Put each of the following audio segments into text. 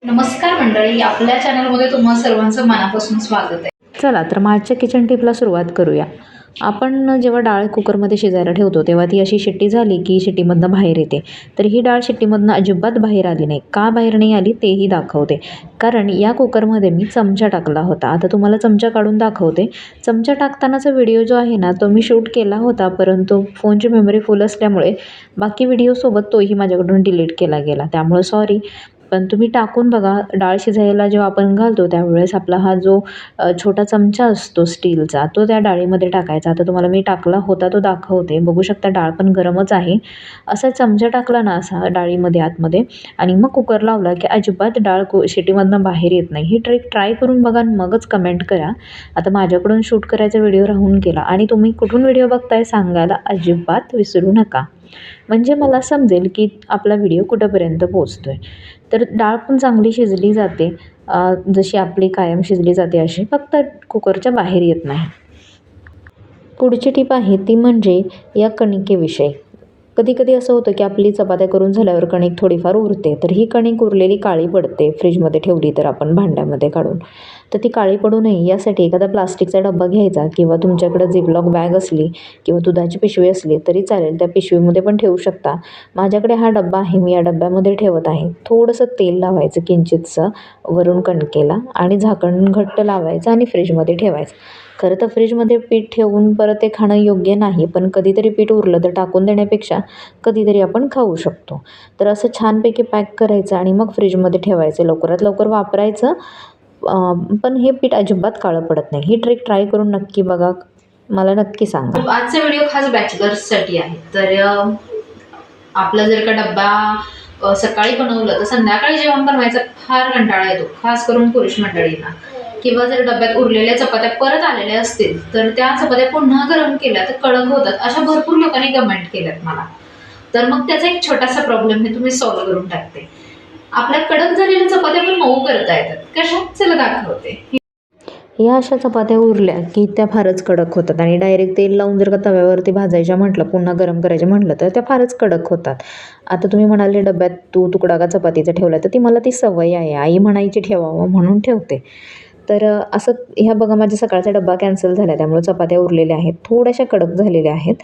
नमस्कार मंडळी, आपल्या चॅनलमध्ये तुम्हा सर्वांचं मनापासून स्वागत आहे. चला तर मग आजच्या किचन टिपला सुरुवात करूया. आपण जेव्हा डाळ कुकरमध्ये शिजायला ठेवतो तेव्हा ती अशी शिट्टी झाली की शिट्टीमधनं बाहेर येते. तर ही डाळ शिट्टीमधनं अजिबात बाहेर आली नाही. का बाहेर नाही आली तेही दाखवते. कारण या कुकरमध्ये मी चमचा टाकला होता. आता तुम्हाला चमचा काढून दाखवते. चमचा टाकतानाचा व्हिडिओ जो आहे ना तो मी शूट केला होता, परंतु फोनची मेमरी फुल असल्यामुळे बाकी व्हिडिओसोबत तोही माझ्याकडून डिलीट केला गेला. त्यामुळे सॉरी. पण तुम्ही टाकून बघा. डाळ शिजायला जेव्हा आपण घालतो त्यावेळेस आपला हा जो छोटा चमचा असतो स्टीलचा तो त्या डाळीमध्ये टाकायचा. आता तुम्हाला मी टाकला होता तो दाखवते. बघू शकता डाळ पण गरमच आहे. असा चमचा टाकला ना असा डाळीमध्ये आतमध्ये आणि मग कुकर लावला की अजिबात डाळ शिट्टीमधनं बाहेर येत नाही. ही ट्रिक ट्राय करून बघा आणि मगच कमेंट करा. आता माझ्याकडून शूट करायचा व्हिडिओ राहून गेला आणि तुम्ही कुठून व्हिडिओ बघताय सांगायला अजिबात विसरू नका. म्हणजे मला समजेल की आपला व्हिडिओ कुठंपर्यंत पोहोचतो आहे. तर डाळ पण चांगली शिजली जाते, जशी आपली कायम शिजली जाते अशी, फक्त कुकरच्या बाहेर येत नाही. पुढची टीप आहे ती म्हणजे या कणिकेविषयी. कधी कधी असं होतं की आपली चपात्या करून झाल्यावर कणिक थोडीफार उरते, तर ही कणिक उरलेली काळी पडते फ्रीजमध्ये ठेवली तर आपण भांड्यामध्ये काढून. तर ती काळी पडू नये यासाठी एखादा प्लास्टिकचा डब्बा घ्यायचा किंवा तुमच्याकडं झिपलॉक बॅग असली किंवा दुधाची पिशवी असली तरी चालेल, त्या पिशवीमध्ये पण ठेवू शकता. माझ्याकडे हा डब्बा आहे, मी या डब्यामध्ये ठेवत आहे. थोडंसं तेल लावायचं किंचितसं वरून कणकेला आणि झाकण घट्ट लावायचं आणि फ्रीजमध्ये ठेवायचं. खरं तर फ्रीजमध्ये पीठ ठेवून परत ते खाणं योग्य नाही, पण कधीतरी पीठ उरलं तर टाकून देण्यापेक्षा कधीतरी आपण खाऊ शकतो. तर असं छानपैकी पॅक करायचं आणि मग फ्रीजमध्ये ठेवायचं. लवकरात लवकर वापरायचं. पण हे पीठ अजिबात काळं पडत नाही. ही ट्रिक ट्राय करून नक्की बघा. मला नक्की सांगा. आजचा व्हिडिओ खास बॅचलर्ससाठी आहे. तर आपला जर का डब्बा सकाळी बनवलं तर संध्याकाळी जेवण बनवायचा फार कंटाळा येतो, खास करून पुरुष मंडळींना. किंवा जर डब्यात उरलेल्या चपात्या परत आलेल्या असतील तर त्या चपात्या पुन्हा गरम केल्या तर कडक होतात, अशा भरपूर लोकांनी कमेंट केल्यात मला. तर मग त्याचा एक छोटासा प्रॉब्लेम मी तुम्ही सॉल्व्ह करून टाकते. आपल्या कडक झालेल्या चपात्या पण मऊ करता येतात. कशा? चला दाखवते. या अशा चपात्या उरल्या की त्या फारच कडक होतात आणि डायरेक्ट तेल लावून जर का तव्यावरती भाजायच्या म्हटलं, पुन्हा गरम करायचे म्हटलं तर त्या फारच कडक होतात. आता तुम्ही म्हणाले डब्यात तुकडा का चपातीचा ठेवला, तर ती मला ती सवय आहे. आई म्हणायची ठेवावं म्हणून ठेवते. तर असं ह्या बघा माझा सकाळचा डब्बा कॅन्सल झाला, त्यामुळे चपात्या उरलेल्या आहेत, थोड्याशा कडक झालेल्या आहेत.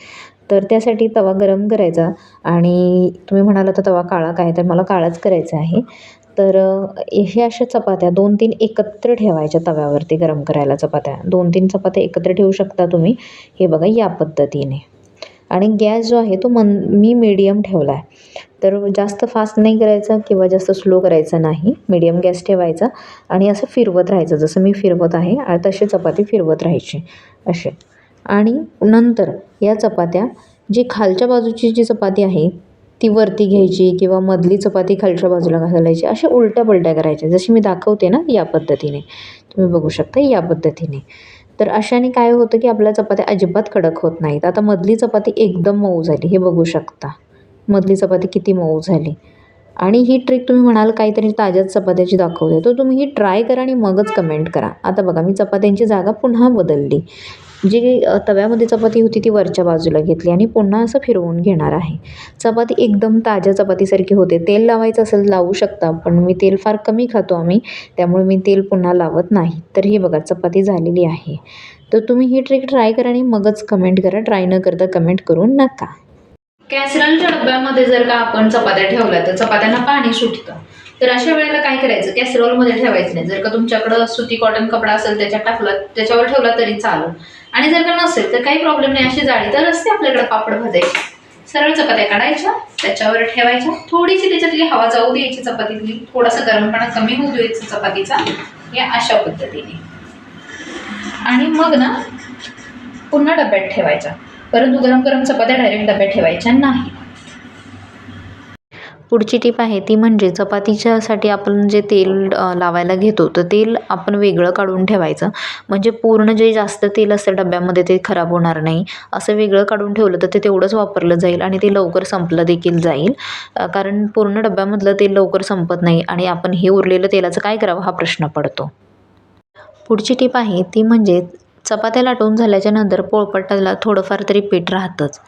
तर त्यासाठी तवा गरम करायचा आणि तुम्ही म्हणाला तर तवा काळा काय, तर मला काळाच करायचा आहे. तर हे अशा चपात्या 2-3 एकत्र ठेवायच्या तव्यावरती गरम करायला. चपात्या 2-3 चपात्या एकत्र ठेवू शकता तुम्ही. हे बघा या पद्धतीने. आणि गॅस जो आहे तो मी मीडियम ठेवला आहे. तर जास्त फास्ट नाही करायचा किंवा जास्त स्लो करायचा नाही. मीडियम गॅस ठेवायचा आणि असं फिरवत राहायचं. जसं मी फिरवत आहे आणि तशी चपाती फिरवत राहायची असे. आणि नंतर या चपात्या जी खालच्या बाजूची जी चपाती आहे ती वरती घ्यायची किंवा मधली चपाती खालच्या बाजूला घालायची. अशा उलट्या पलट्या करायच्या, जशी मी दाखवते ना या पद्धतीने. तुम्ही बघू शकता या पद्धतीने. तर अशाने काय होतं की आपल्या चपात्या अजिबात कडक होत नाहीत. आता मधली चपाती एकदम मऊ झाली, हे बघू शकता. मधली चपाती किती मऊ झाली. आणि ही ट्रिक तुम्ही म्हणाल काहीतरी ताज्याच चपात्याची दाखवते, तर तुम्ही ही ट्राय करा आणि मगच कमेंट करा. आता बघा मी चपात्यांची जागा पुन्हा बदलली. जी तव्यामध्ये चपाती होती ती वरच्या बाजूला घेतली आणि पुन्हा असं फिरवून घेणार आहे. चपाती एकदम ताज्या चपातीसारखी होते. तेल लावायचं असेल लावू शकता, पण मी तेल फार कमी खातो आम्ही, त्यामुळे मी तेल पुन्हा लावत नाही. तर ही बघा चपाती झालेली आहे. तर तुम्ही ही ट्रिक ट्राय करा आणि मगच कमेंट करा. ट्राय न करता कमेंट करू नका. कॅसरलच्या डब्यामध्ये जर का आपण चपात्या ठेवल्या तर चपात्यांना पाणी सुटतं. तर अशा वेळेला काय करायचं, कॅसरॉलमध्ये ठेवायचं नाही. जर का तुमच्याकडं सुती कॉटन कपडा असेल त्याच्यावर ठेवला तरी चालेल. आणि जर का नसेल तर काही प्रॉब्लेम नाही. अशी जाळी तर असते आपल्याकडे पापड भाजायची. सरळ चपात्या काढायच्या, त्याच्यावर ठेवायच्या, थोडीशी त्याच्यातली हवा जाऊ द्यायची चपातीतली, थोडासा गरमपणा कमी होऊ द्यायचा चपातीचा, या अशा पद्धतीने. आणि मग ना पुन्हा डब्यात ठेवायच्या. परंतु गरम गरम चपात्या डायरेक्ट डब्यात ठेवायच्या नाही. पुढची टीप आहे ती म्हणजे चपातीच्यासाठी आपण जे तेल लावायला घेतो तर तेल आपण वेगळं काढून ठेवायचं. म्हणजे पूर्ण जे जास्त तेल असतं डब्यामध्ये ते खराब होणार नाही. असं वेगळं काढून ठेवलं तर ते तेवढंच वापरलं जाईल आणि ते लवकर संपलं देखील जाईल. कारण पूर्ण डब्यामधलं तेल लवकर संपत नाही आणि आपण हे उरलेलं तेलाचं काय करावं हा प्रश्न पडतो. पुढची टीप आहे ती म्हणजे चपात्या लाटून झाल्याच्या नंतर पोळपाटाला थोडंफार तरी पीठ राहतंच.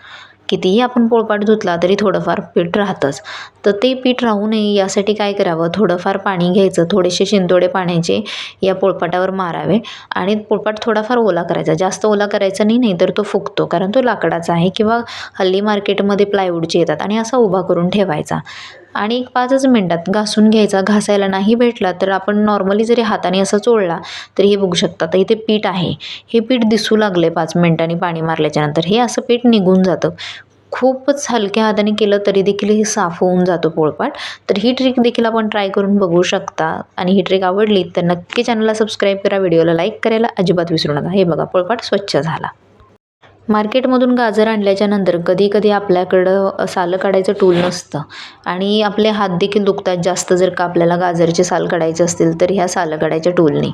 कितीही आपण पोळपाट धुतला तरी थोडंफार पीठ राहतंच. तर ते पीठ राहू नये यासाठी काय करावं, थोडंफार पाणी घ्यायचं, थोडेसे शिंतोडे पाण्याचे या पोळपाटावर मारावे आणि पोळपाट थोडाफार ओला करायचा. जास्त ओला करायचा नाही तर तो फुगतो, कारण तो लाकडाचा आहे किंवा हल्ली मार्केटमध्ये प्लायवूडचे येतात. आणि असा उभा करून ठेवायचा आणि एक 5च मिनटात घासून घ्यायचा. घासायला नाही भेटला तर आपण नॉर्मली जरी हाताने असं चोळला तरी हे बघू शकता, तर इथे पीठ आहे, हे पीठ दिसू लागले 5 मिनिटांनी पाणी मारल्याच्यानंतर. हे असं पीठ निघून जातं. खूपच हलक्या हाताने केलं तरी देखील हे साफ होऊन जातो पोळपाट. तर ही ट्रिक देखील आपण ट्राय करून बघू शकता. आणि ही ट्रिक आवडली तर नक्की चॅनलला सबस्क्राईब करा, व्हिडिओला लाईक करायला अजिबात विसरू नका. हे बघा, पोळपाट स्वच्छ झाला. मार्केटमधून गाजर आणल्याच्यानंतर कधी आपल्याकडं सालं काढायचं टूल नसतं आणि आपले हात देखील दुखतात जास्त जर का आपल्याला गाजरचे साल काढायचे असतील तर ह्या सालं काढायच्या टूलने.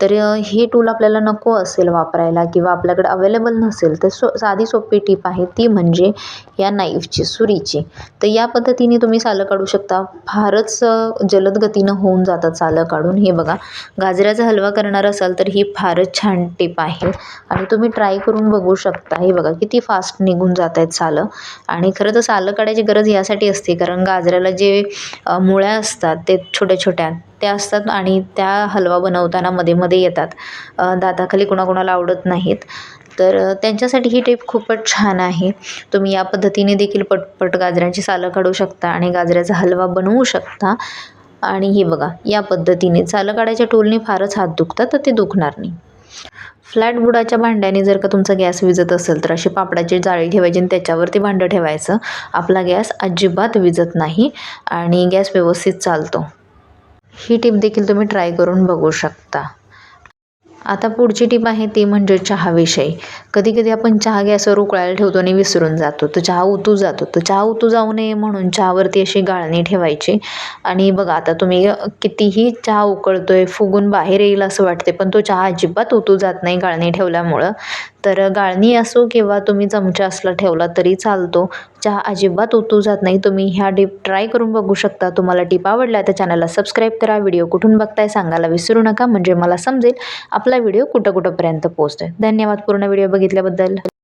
तर हे टूल आपल्याला नको असेल वापरायला किंवा आपल्याकडे अवेलेबल नसेल तर साधी सोपी टीप आहे, ती म्हणजे या नाईफची, सुरीची. तर या पद्धतीने तुम्ही सालं काढू शकता. फारच जलद गतीनं होऊन जातात सालं काढून. हे बघा, गाजराचा हलवा करणार असाल तर ही फारच छान टिप आहे आणि तुम्ही ट्राय करून बघू शकता. हे बघा किती फास्ट निघून जात आहेत सालं. आणि खरं तर सालं काढायची गरज यासाठी असते कारण गाजराला जे मुळ्या असतात ते छोट्या छोट्या त्या असतात आणि त्या हलवा बनवताना मध्ये येतात. दाताखाली कुणाकुणाला आवडत नाहीत, तर त्यांच्यासाठी ही टिप खूपच छान आहे. तुम्ही या पद्धतीने देखील पटपट गाजराची सालं काढू शकता आणि गाजराचा हलवा बनवू शकता. आणि हे बघा, या पद्धतीने सालं काढायच्या टूलने फारच हात दुखतात, तर ते दुखणार नाही. फ्लॅट बुडाच्या भांड्याने जर का तुमचा गॅस विझत असेल तर अशी पापडाची जाळी ठेवायची आणि त्याच्यावरती भांडं ठेवायचं. आपला गॅस अजिबात विझत नाही आणि गॅस व्यवस्थित चालतो. ही टिप देखील तुम्ही ट्राय करून बघू शकता. आता पुढची टिप आहे ती म्हणजे चहाविषयी. कधी आपण चहा गॅसवर उकळायला ठेवतो आणि विसरून जातो, तर चहा उतू जातो. तर चहा उतू जाऊ नये म्हणून चहावरती अशी गाळणी ठेवायची. आणि बघा, आता तुम्ही कितीही चहा उकळतोय, फुगून बाहेर येईल असं वाटते, पण तो चहा अजिबात उतू जात नाही गाळणी ठेवल्यामुळं. तर गाळणी असो किंवा तुम्ही चमचा असला ठेवला तरी चालतो, चहा अजिबात उतू जात नाही. तुम्ही ह्या टिप ट्राय करून बघू शकता. तुम्हाला टिप आवडल्या तर चॅनलला सबस्क्राईब करा. व्हिडिओ कुठून बघताय सांगायला विसरू नका, म्हणजे मला समजेल आपला व्हिडिओ कुठंपर्यंत पोहोचतोय. धन्यवाद पूर्ण व्हिडिओ बघितल्याबद्दल.